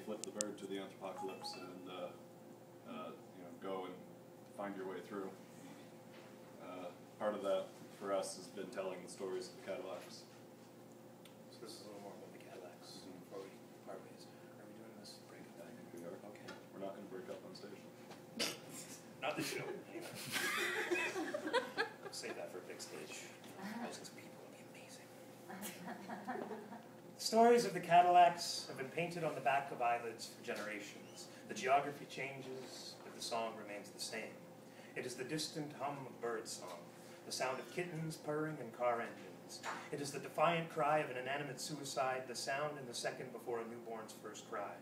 flip the bird to the Anthropocalypse and go and find your way through. Part of that for us has been telling the stories of the Cadillacs. So this is a little more about the Cadillacs before we part ways. Are we doing this breakup? I think we are. Okay. We're not going to break up on stage. Not this show. Anyway. Save that for a big stage. Thousands of people would be amazing. The stories of the Cadillacs have been painted on the back of eyelids for generations. The geography changes, but the song remains the same. It is the distant hum of bird song, the sound of kittens purring in car engines. It is the defiant cry of an inanimate suicide, the sound in the second before a newborn's first cry.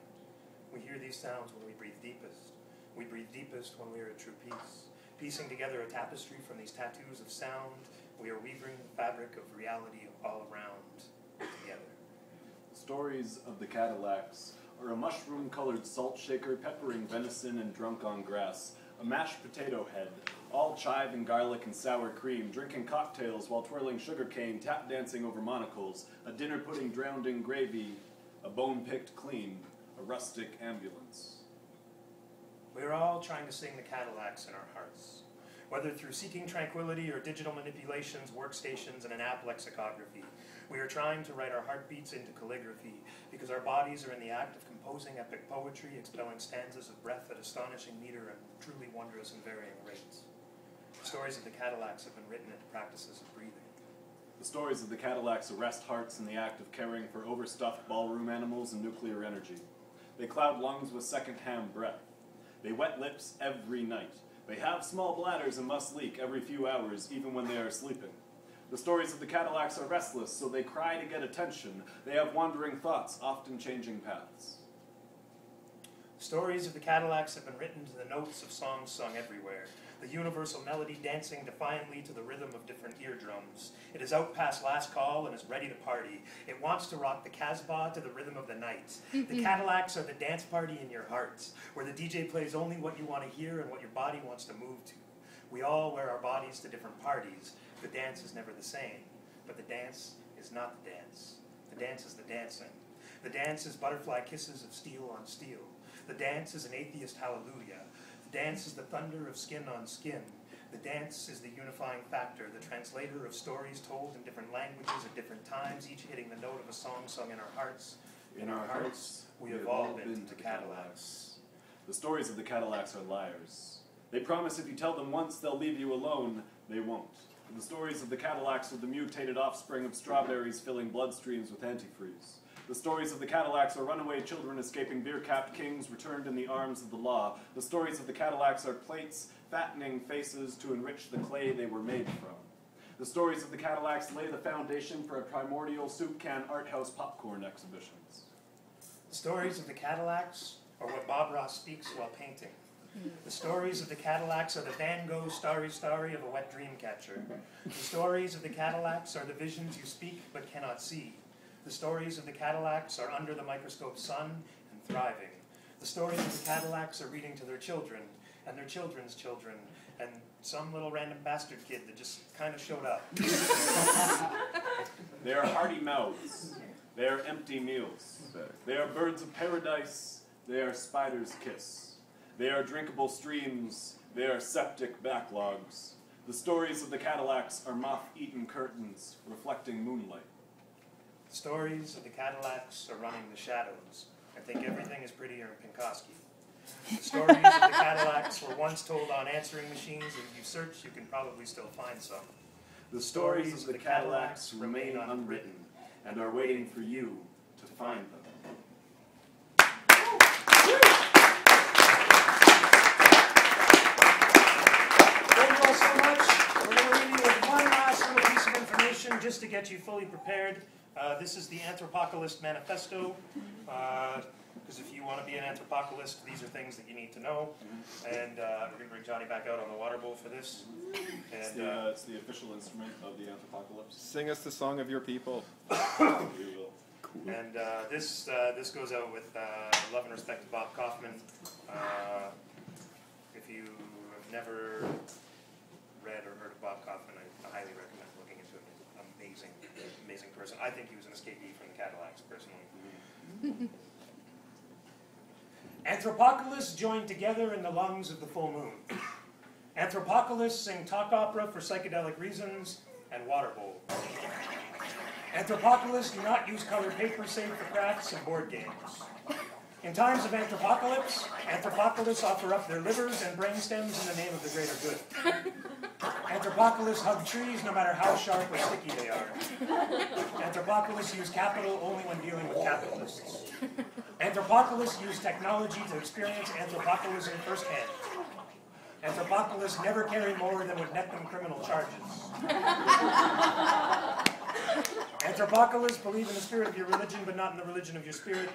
We hear these sounds when we breathe deepest. We breathe deepest when we are at true peace. Piecing together a tapestry from these tattoos of sound, we are weaving the fabric of reality all around together. The stories of the Cadillacs are a mushroom-colored salt shaker peppering venison and drunk on grass, a mashed potato head, all chive and garlic and sour cream, drinking cocktails while twirling sugarcane, tap dancing over monocles, a dinner pudding drowned in gravy, a bone picked clean, a rustic ambulance. We are all trying to sing the Cadillacs in our hearts, whether through seeking tranquility or digital manipulations, workstations, and an app lexicography. We are trying to write our heartbeats into calligraphy because our bodies are in the act of composing epic poetry, expelling stanzas of breath at astonishing meter and truly wondrous and varying rates. The stories of the Cadillacs have been written into practices of breathing. The stories of the Cadillacs arrest hearts in the act of caring for overstuffed ballroom animals and nuclear energy. They cloud lungs with second-hand breath. They wet lips every night. They have small bladders and must leak every few hours, even when they are sleeping. The stories of the Cadillacs are restless, so they cry to get attention. They have wandering thoughts, often changing paths. Stories of the Cadillacs have been written to the notes of songs sung everywhere, the universal melody dancing defiantly to the rhythm of different eardrums. It is out past last call and is ready to party. It wants to rock the Casbah to the rhythm of the night. The Cadillacs are the dance party in your hearts, where the DJ plays only what you want to hear and what your body wants to move to. We all wear our bodies to different parties. The dance is never the same, but the dance is not the dance. The dance is the dancing. The dance is butterfly kisses of steel on steel. The dance is an atheist hallelujah. The dance is the thunder of skin on skin. The dance is the unifying factor, the translator of stories told in different languages at different times, each hitting the note of a song sung in our hearts. In our hearts, we have all been to Cadillacs. The stories of the Cadillacs are liars. They promise if you tell them once they'll leave you alone, they won't. The stories of the Cadillacs are the mutated offspring of strawberries filling bloodstreams with antifreeze. The stories of the Cadillacs are runaway children escaping beer-capped kings returned in the arms of the law. The stories of the Cadillacs are plates fattening faces to enrich the clay they were made from. The stories of the Cadillacs lay the foundation for a primordial soup can art house popcorn exhibitions. The stories of the Cadillacs are what Bob Ross speaks while painting. The stories of the Cadillacs are the Van Gogh starry starry of a wet dream catcher. The stories of the Cadillacs are the visions you speak but cannot see. The stories of the Cadillacs are under the microscope sun and thriving. The stories of the Cadillacs are reading to their children and their children's children and some little random bastard kid that just kind of showed up. They are hearty mouths. They are empty meals. They are birds of paradise. They are spiders' kiss. They are drinkable streams. They are septic backlogs. The stories of the Cadillacs are moth-eaten curtains reflecting moonlight. The stories of the Cadillacs are running the shadows. I think everything is prettier in Pinkoski. The stories of the Cadillacs were once told on answering machines, and if you search, you can probably still find some. The stories of the Cadillacs remain unwritten and are waiting for you to find them. Thank you all so much. We're going to leave you with one last little piece of information just to get you fully prepared. This is the Anthropocalist Manifesto. Because if you want to be an anthropocalist, these are things that you need to know. And we're going to bring Johnny back out on the water bowl for this. And It's the official instrument of the Anthropocalypse. Sing us the song of your people. We will. Cool. And this goes out with love and respect to Bob Kaufman. If you have never read or heard of Bob Kaufman, I highly recommend looking into him. He's an amazing, amazing person. I think he was an escapee from the Cadillacs, personally. Anthropocalysts join together in the lungs of the full moon. Anthropocalysts sing talk opera for psychedelic reasons and water bowl. Anthropocalysts do not use colored paper save for crafts and board games. In times of anthropocalypse, anthropocalysts offer up their livers and brain stems in the name of the greater good. Anthropocalysts hug trees no matter how sharp or sticky they are. Anthropocalysts use capital only when dealing with capitalists. Anthropocalysts use technology to experience anthropocalism firsthand. Anthropocalysts never carry more than would net them criminal charges. Anthropocalysts believe in the spirit of your religion, but not in the religion of your spirit.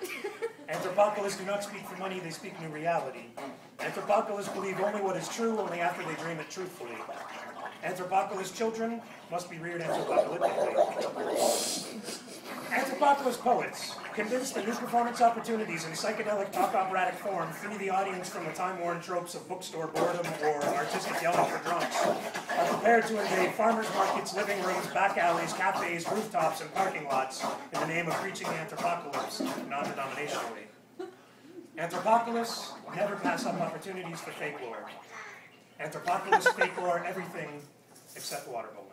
Anthropocalysts do not speak for money, they speak new reality. Anthropocalysts believe only what is true, only after they dream it truthfully. Anthropocalyst children must be reared anthropocalyptically. Anthropocalyst poets, convinced that new performance opportunities in psychedelic talk operatic form free the audience from the time-worn tropes of bookstore boredom or artistic yelling for drunks, are prepared to invade farmers markets, living rooms, back alleys, cafes, rooftops, and parking lots in the name of preaching the anthropocalypse non-denominationally. Anthropocalysts never pass up opportunities for fake lore. Anthropocalysts fake lore everything except water bowling.